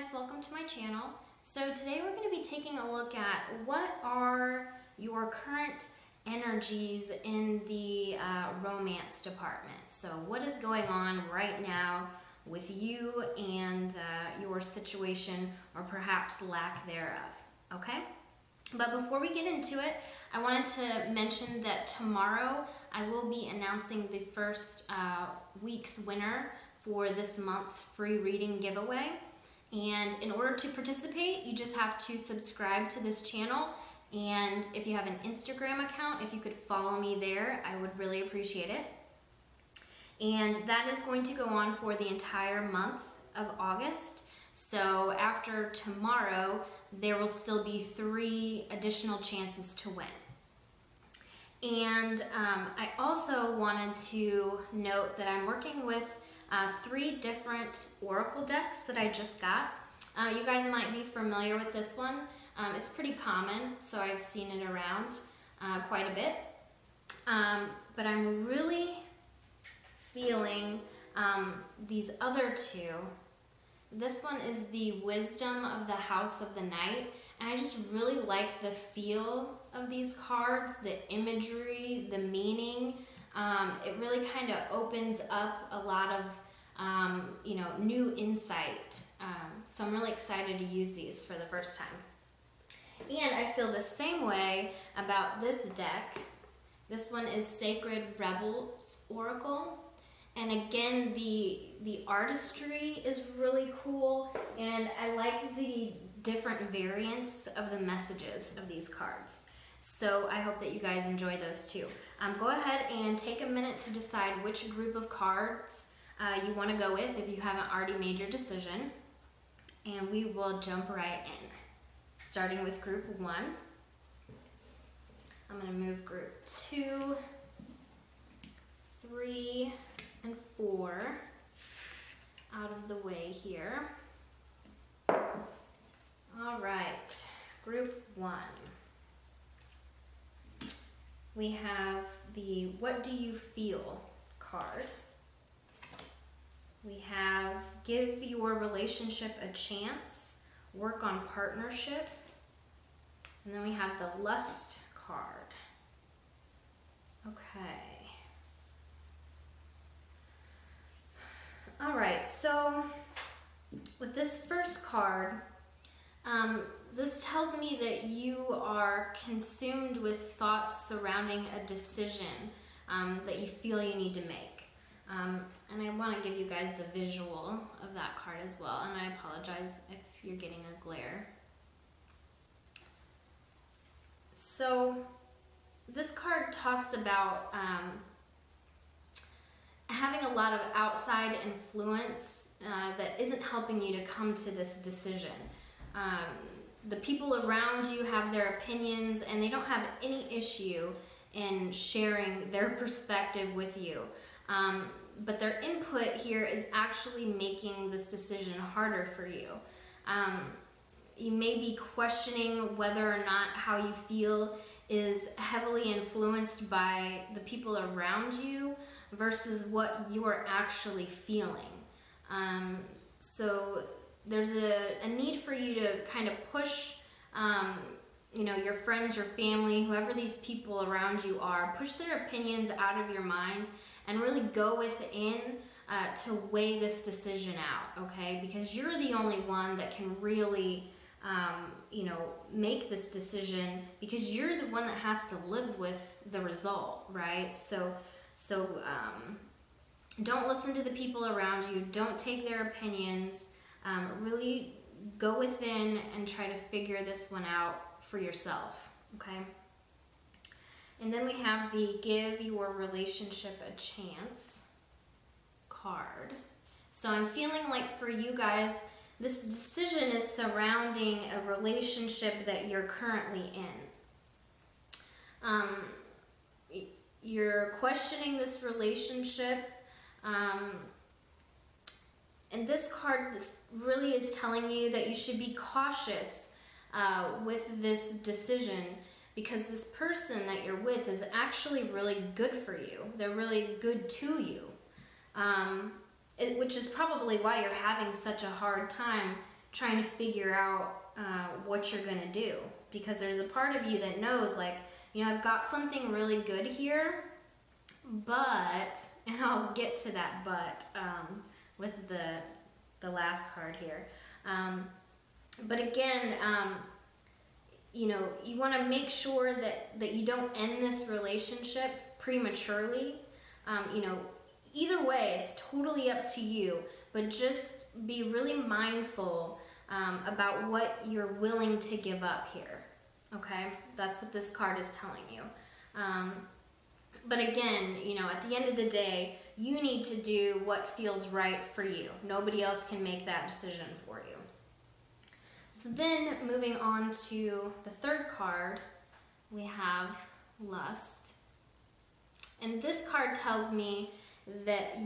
guys, welcome to my channel. So today we're going to be taking a look at what are your current energies in the romance department. So what is going on right now with you and your situation, or perhaps lack thereof, okay? But before we get into it, I wanted to mention that tomorrow I will be announcing the first week's winner for this month's free reading giveaway. And in order to participate, you just have to subscribe to this channel. And if you have an Instagram account, if you could follow me there, I would really appreciate it. And that is going to go on for the entire month of August. So after tomorrow, there will still be 3 additional chances to win. And I also wanted to note that I'm working with 3 different oracle decks that I just got. You guys might be familiar with this one. It's pretty common, so I've seen it around quite a bit. But I'm really feeling these other 2. This one is the Wisdom of the House of the Night, and I just really like the feel of these cards, the imagery, the meaning. It really kind of opens up a lot of new insight. So I'm really excited to use these for the first time. And I feel the same way about this deck. This one is Sacred Rebels Oracle. And again, the artistry is really cool, and I like the different variants of the messages of these cards. So I hope that you guys enjoy those too. Go ahead and take a minute to decide which group of cards you want to go with if you haven't already made your decision. And we will jump right in. Starting with group 1. I'm going to move group 2, 3, and 4 out of the way here. All right, group 1. We have the What Do You Feel card. We have Give Your Relationship a Chance, Work on Partnership. And then we have the Lust card. Okay. All right, so with this first card, this tells me that you are consumed with thoughts surrounding a decision that you feel you need to make. And I want to give you guys the visual of that card as well, and I apologize if you're getting a glare. So this card talks about having a lot of outside influence that isn't helping you to come to this decision. The people around you have their opinions, and they don't have any issue in sharing their perspective with you. But their input here is actually making this decision harder for you. You may be questioning whether or not how you feel is heavily influenced by the people around you versus what you are actually feeling. So there's a need for you to kind of push your friends, your family, whoever these people around you are, push their opinions out of your mind and really go within to weigh this decision out, okay? Because you're the only one that can really make this decision, because you're the one that has to live with the result, right? So don't listen to the people around you. Don't take their opinions. Really go within and try to figure this one out for yourself, okay? And then we have the Give Your Relationship a Chance card. So I'm feeling like for you guys, this decision is surrounding a relationship that you're currently in. You're questioning this relationship. And this card really is telling you that you should be cautious with this decision, because this person that you're with is actually really good for you. They're really good to you. which is probably why you're having such a hard time trying to figure out what you're gonna do, because there's a part of you that knows, like, you know, I've got something really good here, but, and I'll get to that but with the last card here. But again, you know, you want to make sure that you don't end this relationship prematurely. You know, either way, it's totally up to you, but just be really mindful about what you're willing to give up here. Okay, that's what this card is telling you. But again, you know, at the end of the day, you need to do what feels right for you. Nobody else can make that decision for you. So then, moving on to the third card, we have Lust. And this card tells me that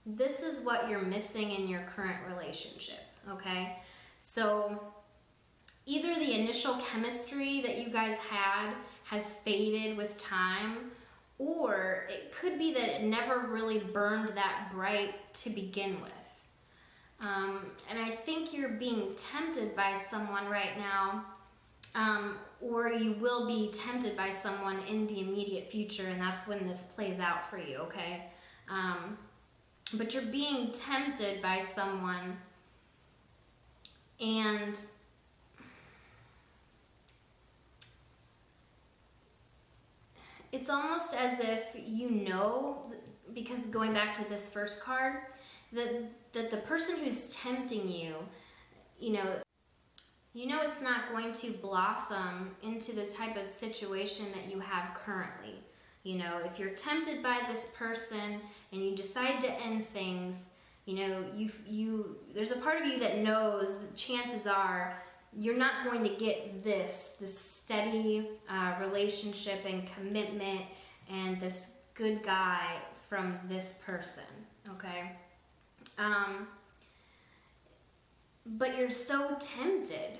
this is what you're missing in your current relationship, okay? So either the initial chemistry that you guys had has faded with time, or it could be that it never really burned that bright to begin with. And I think you're being tempted by someone right now, or you will be tempted by someone in the immediate future, and that's when this plays out for you, okay? But you're being tempted by someone, and it's almost as if you know, because going back to this first card, that the person who's tempting you, you know it's not going to blossom into the type of situation that you have currently. You know, if you're tempted by this person and you decide to end things, you know, there's a part of you that knows that chances are you're not going to get this steady relationship and commitment and this good guy from this person, okay? But you're so tempted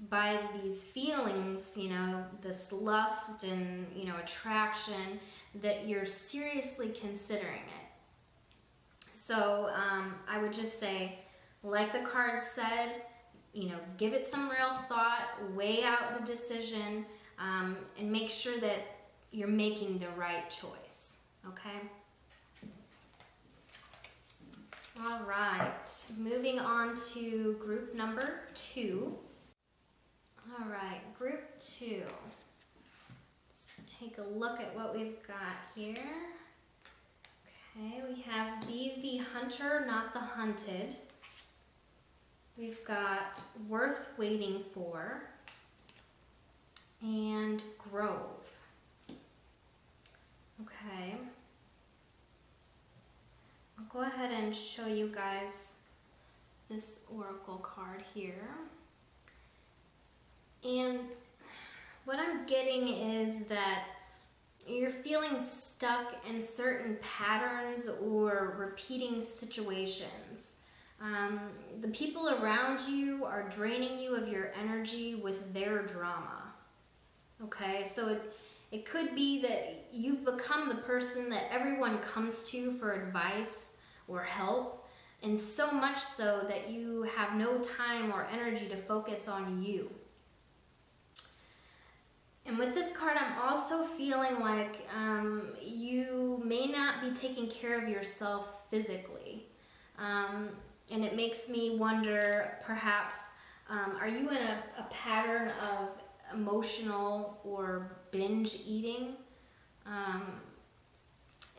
by these feelings, you know, this lust and, you know, attraction, that you're seriously considering it. So I would just say, like the card said, you know, give it some real thought, weigh out the decision, and make sure that you're making the right choice, okay? All right, moving on to group number 2. All right, group 2. Let's take a look at what we've got here. Okay, we have Be the Hunter, Not the Hunted. We've got Worth Waiting For, and Grove. Okay. I'll go ahead and show you guys this oracle card here. And what I'm getting is that you're feeling stuck in certain patterns or repeating situations. The people around you are draining you of your energy with their drama. Okay, so it could be that you've become the person that everyone comes to for advice or help, and so much so that you have no time or energy to focus on you. And with this card, I'm also feeling like you may not be taking care of yourself physically. And it makes me wonder, perhaps, are you in a pattern of emotional or binge eating?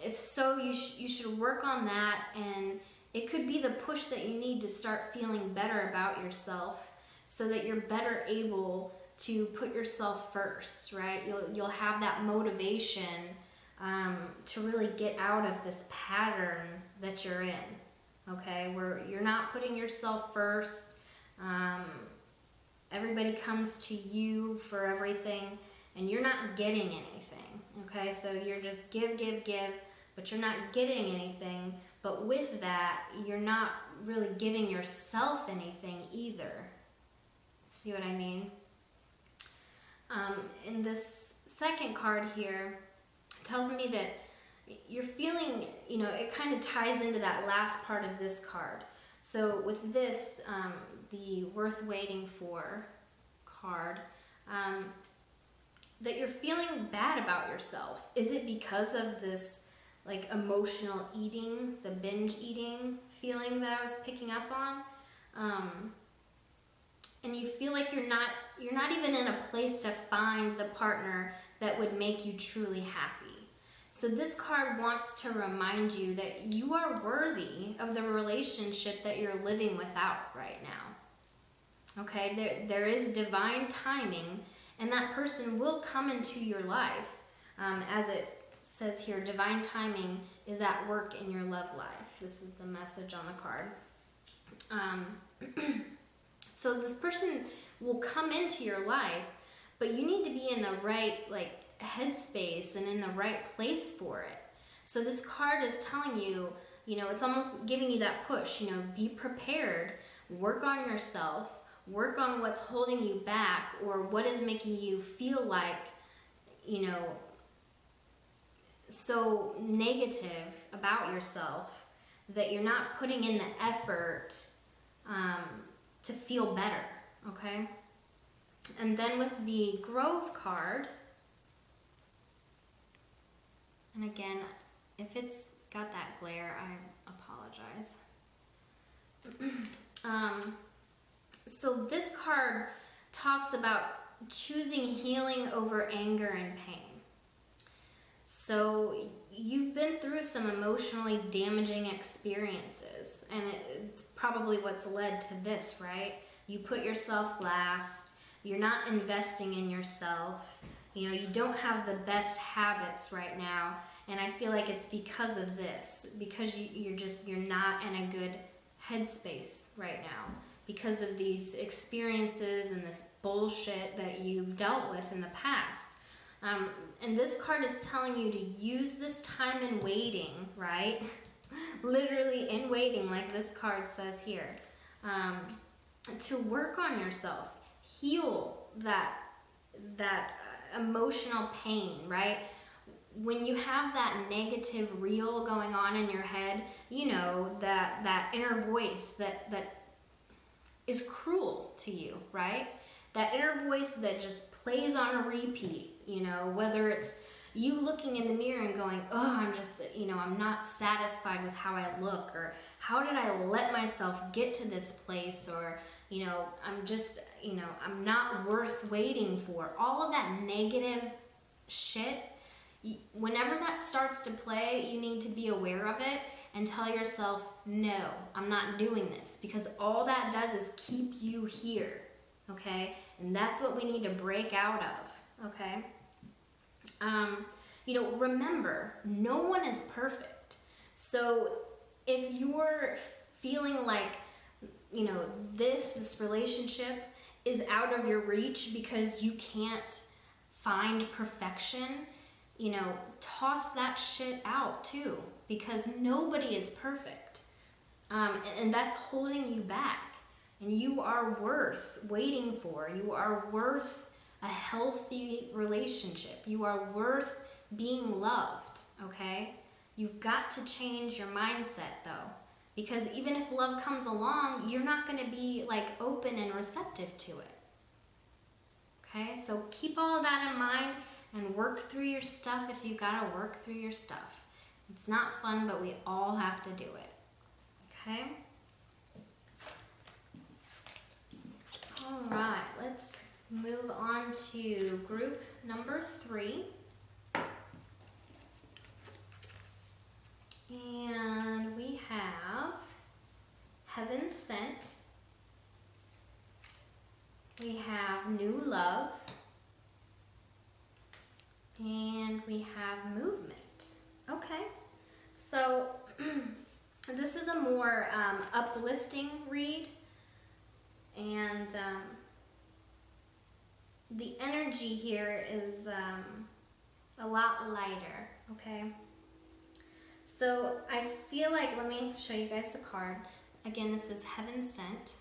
If so, you should work on that, and it could be the push that you need to start feeling better about yourself so that you're better able to put yourself first, right? You'll have that motivation to really get out of this pattern that you're in, okay? Where you're not putting yourself first. Everybody comes to you for everything, and you're not getting anything, okay? So you're just give, but you're not getting anything. But with that, you're not really giving yourself anything either. See what I mean? In this second card here, it tells me that you're feeling, it kind of ties into that last part of this card. So with this, the worth waiting for card, that you're feeling bad about yourself. Is it because of this like emotional eating, the binge eating feeling that I was picking up on? And you feel like you're not even in a place to find the partner that would make you truly happy. So this card wants to remind you that you are worthy of the relationship that you're living without right now. Okay, there is divine timing, and that person will come into your life. As it says here, divine timing is at work in your love life. This is the message on the card. So this person will come into your life, but you need to be in the right headspace and in the right place for it. So this card is telling you, it's almost giving you that push, be prepared, work on yourself, work on what's holding you back or what is making you feel like, so negative about yourself that you're not putting in the effort to feel better, okay? And then with the Grove card, and again, if it's got that glare, I apologize. So this card talks about choosing healing over anger and pain. So you've been through some emotionally damaging experiences, and it's probably what's led to this, right? You put yourself last, you're not investing in yourself, you don't have the best habits right now, and I feel like it's because of this, because you're not in a good headspace right now, because of these experiences and this bullshit that you've dealt with in the past. And this card is telling you to use this time in waiting, right? Literally in waiting, like this card says here, to work on yourself, heal that emotional pain, right? When you have that negative reel going on in your head, that inner voice that is cruel to you, right? That inner voice that just plays on a repeat, whether it's you looking in the mirror and going, oh, I'm just, I'm not satisfied with how I look, or how did I let myself get to this place, or, I'm just, I'm not worth waiting for. All of that negative shit, whenever that starts to play, you need to be aware of it and tell yourself, no, I'm not doing this, because all that does is keep you here, okay? And that's what we need to break out of, okay? Remember, no one is perfect. So if you're feeling like, this relationship is out of your reach because you can't find perfection, toss that shit out too, because nobody is perfect. And that's holding you back. And you are worth waiting for. You are worth a healthy relationship. You are worth being loved, okay? You've got to change your mindset though, because even if love comes along, you're not going to be open and receptive to it. Okay, so keep all of that in mind and work through your stuff if you got to work through your stuff. It's not fun, but we all have to do it. Okay? All right, let's move on to group number 3. And we have Heaven Sent. We have New Love. And we have Movement. Okay, so this is a more uplifting read. And the energy here is a lot lighter, okay? So I feel like, let me show you guys the card. Again, this is Heaven Sent.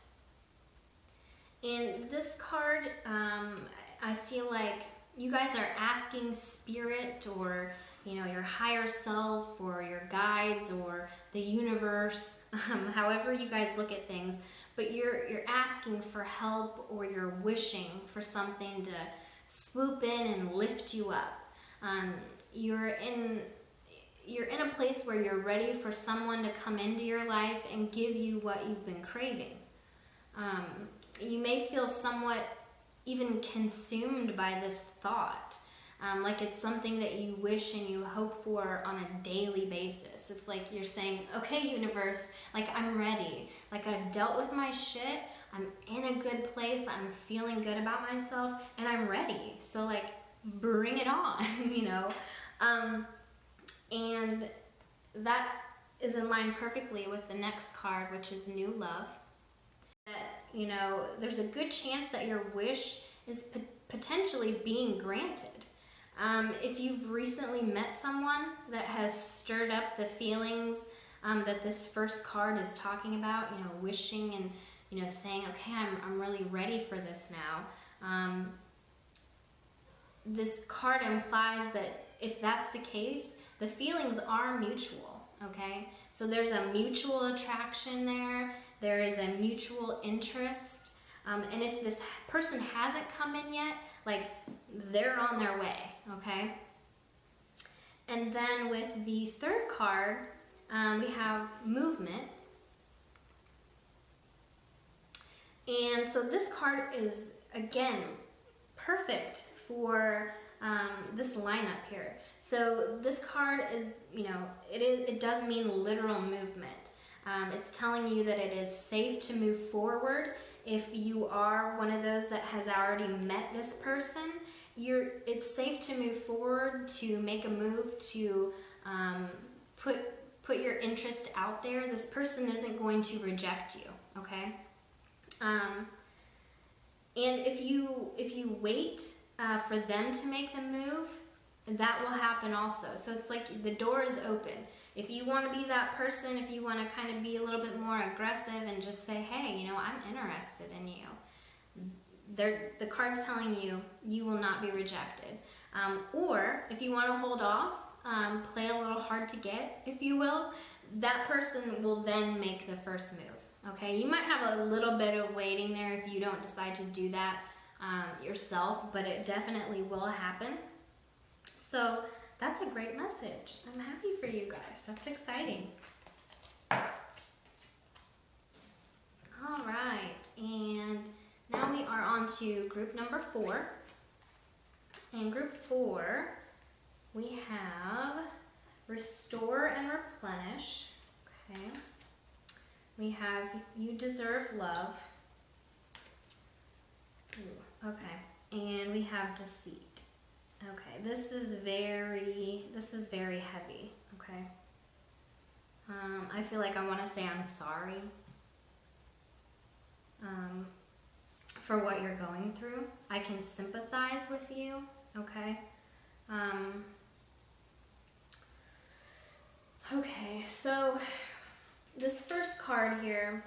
And this card, I feel like you guys are asking Spirit or, your higher self or your guides or the universe, however you guys look at things, but you're asking for help, or you're wishing for something to swoop in and lift you up. You're in a place where you're ready for someone to come into your life and give you what you've been craving. You may feel somewhat even consumed by this thought, like it's something that you wish and you hope for on a daily basis. It's like you're saying, okay, universe, like I'm ready. Like I've dealt with my shit. I'm in a good place. I'm feeling good about myself and I'm ready. So like, bring it on, and that is in line perfectly with the next card, which is New Love. That, there's a good chance that your wish is potentially being granted. If you've recently met someone that has stirred up the feelings that this first card is talking about, wishing and, saying, okay, I'm really ready for this now. This card implies that if that's the case, the feelings are mutual, okay? So there's a mutual attraction there. There is a mutual interest. And if this person hasn't come in yet, like they're on their way, okay? And then with the third card, we have movement. And so this card is, again, perfect for this lineup here. So this card is, it does mean literal movement. It's telling you that it is safe to move forward. If you are one of those that has already met this person, it's safe to move forward, to make a move, to put your interest out there. This person isn't going to reject you, okay? And if you wait for them to make the move, that will happen also. So it's like the door is open. If you want to be that person, if you want to kind of be a little bit more aggressive and just say, hey, I'm interested in you, the card's telling you you will not be rejected. Or if you want to hold off, play a little hard to get, if you will, that person will then make the first move. Okay, you might have a little bit of waiting there if you don't decide to do that yourself, but it definitely will happen. So that's a great message. I'm happy for you guys. That's exciting. All right, and now we are on to group number 4. In group 4, we have Restore and Replenish. Okay. We have You Deserve Love. Ooh, okay. And we have Deceit. Okay, this is very heavy, okay? I feel like I want to say I'm sorry for what you're going through. I can sympathize with you, okay? Okay, so this first card here,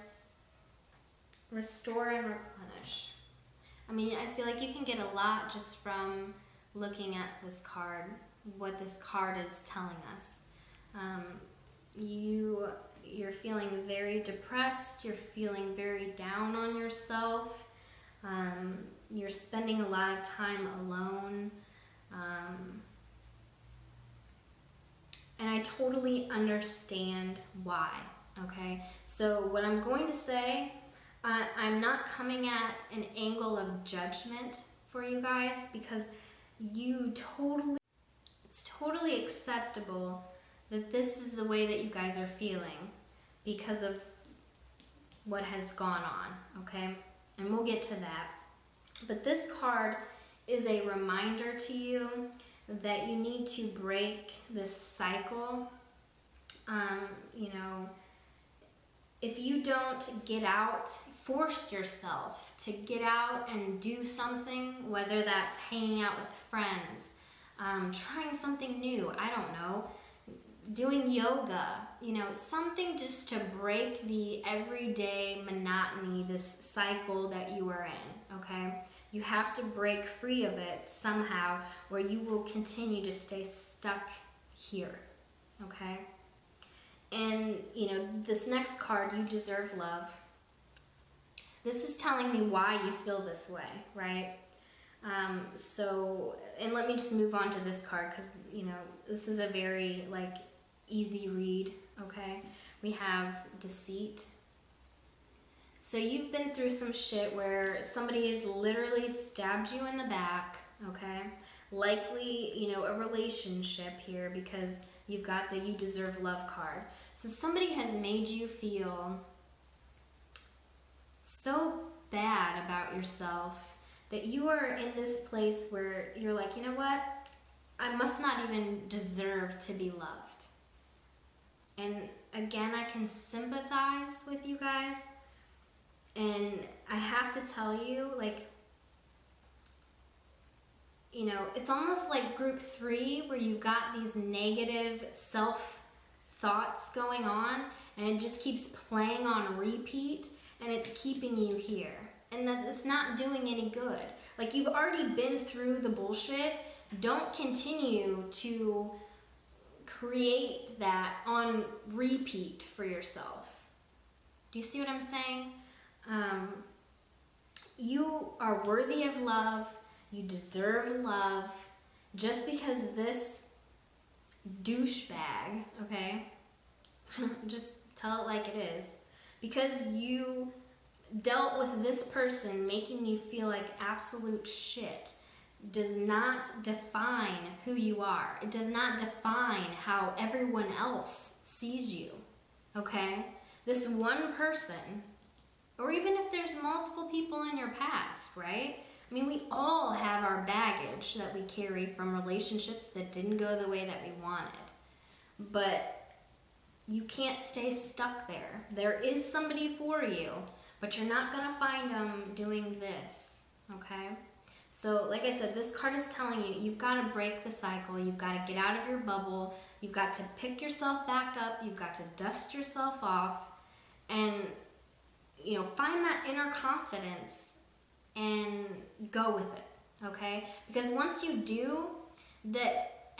Restore and Replenish. I mean, I feel like you can get a lot just from looking at this card, what this card is telling us. You're feeling very depressed, you're feeling very down on yourself, you're spending a lot of time alone, and I totally understand why, okay? So what I'm going to say, I'm not coming at an angle of judgment for you guys, because it's totally acceptable that this is the way that you guys are feeling because of what has gone on, okay? And we'll get to that. But this card is a reminder to you that you need to break this cycle. If you don't get out, force yourself to get out and do something, whether that's hanging out with friends, trying something new, I don't know, doing yoga, something just to break the everyday monotony, this cycle that you are in, okay? You have to break free of it somehow, or you will continue to stay stuck here, okay? And, you know, this next card, you deserve love. This is telling me why you feel this way, right? And let me just move on to this card because, you know, this is a very, like, easy read, okay? We have deceit. So you've been through some shit where somebody has literally stabbed you in the back, okay? Likely, you know, a relationship here because you've got the you deserve love card. So somebody has made you feel so bad about yourself that you are in this place where you're like, you know what? I must not even deserve to be loved. And again, I can sympathize with you guys. And I have to tell you, like, you know, it's almost like group 3 where you've got these negative self-thoughts going on and it just keeps playing on repeat and it's keeping you here. And that it's not doing any good. Like, you've already been through the bullshit. Don't continue to create that on repeat for yourself. Do you see what I'm saying? You are worthy of love. You deserve love. Just because this douchebag, okay, just tell it like it is, because you dealt with this person making you feel like absolute shit, does not define who you are. It does not define how everyone else sees you, okay? This one person, or even if there's multiple people in your past, right? I mean, we all have our baggage that we carry from relationships that didn't go the way that we wanted. But you can't stay stuck there. There is somebody for you, but you're not gonna find them doing this, okay? So like I said, this card is telling you, you've got to break the cycle. You've got to get out of your bubble. You've got to pick yourself back up. You've got to dust yourself off and, you know, find that inner confidence and go with it, okay? Because once you do, the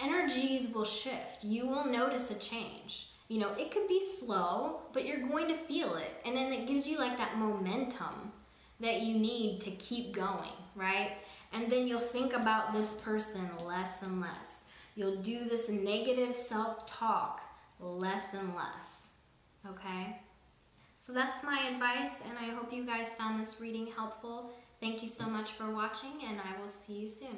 energies will shift. You will notice a change. You know, it could be slow, but you're going to feel it. And then it gives you like that momentum that you need to keep going, right? And then you'll think about this person less and less. You'll do this negative self-talk less and less, okay? So that's my advice, and I hope you guys found this reading helpful. Thank you so much for watching, and I will see you soon.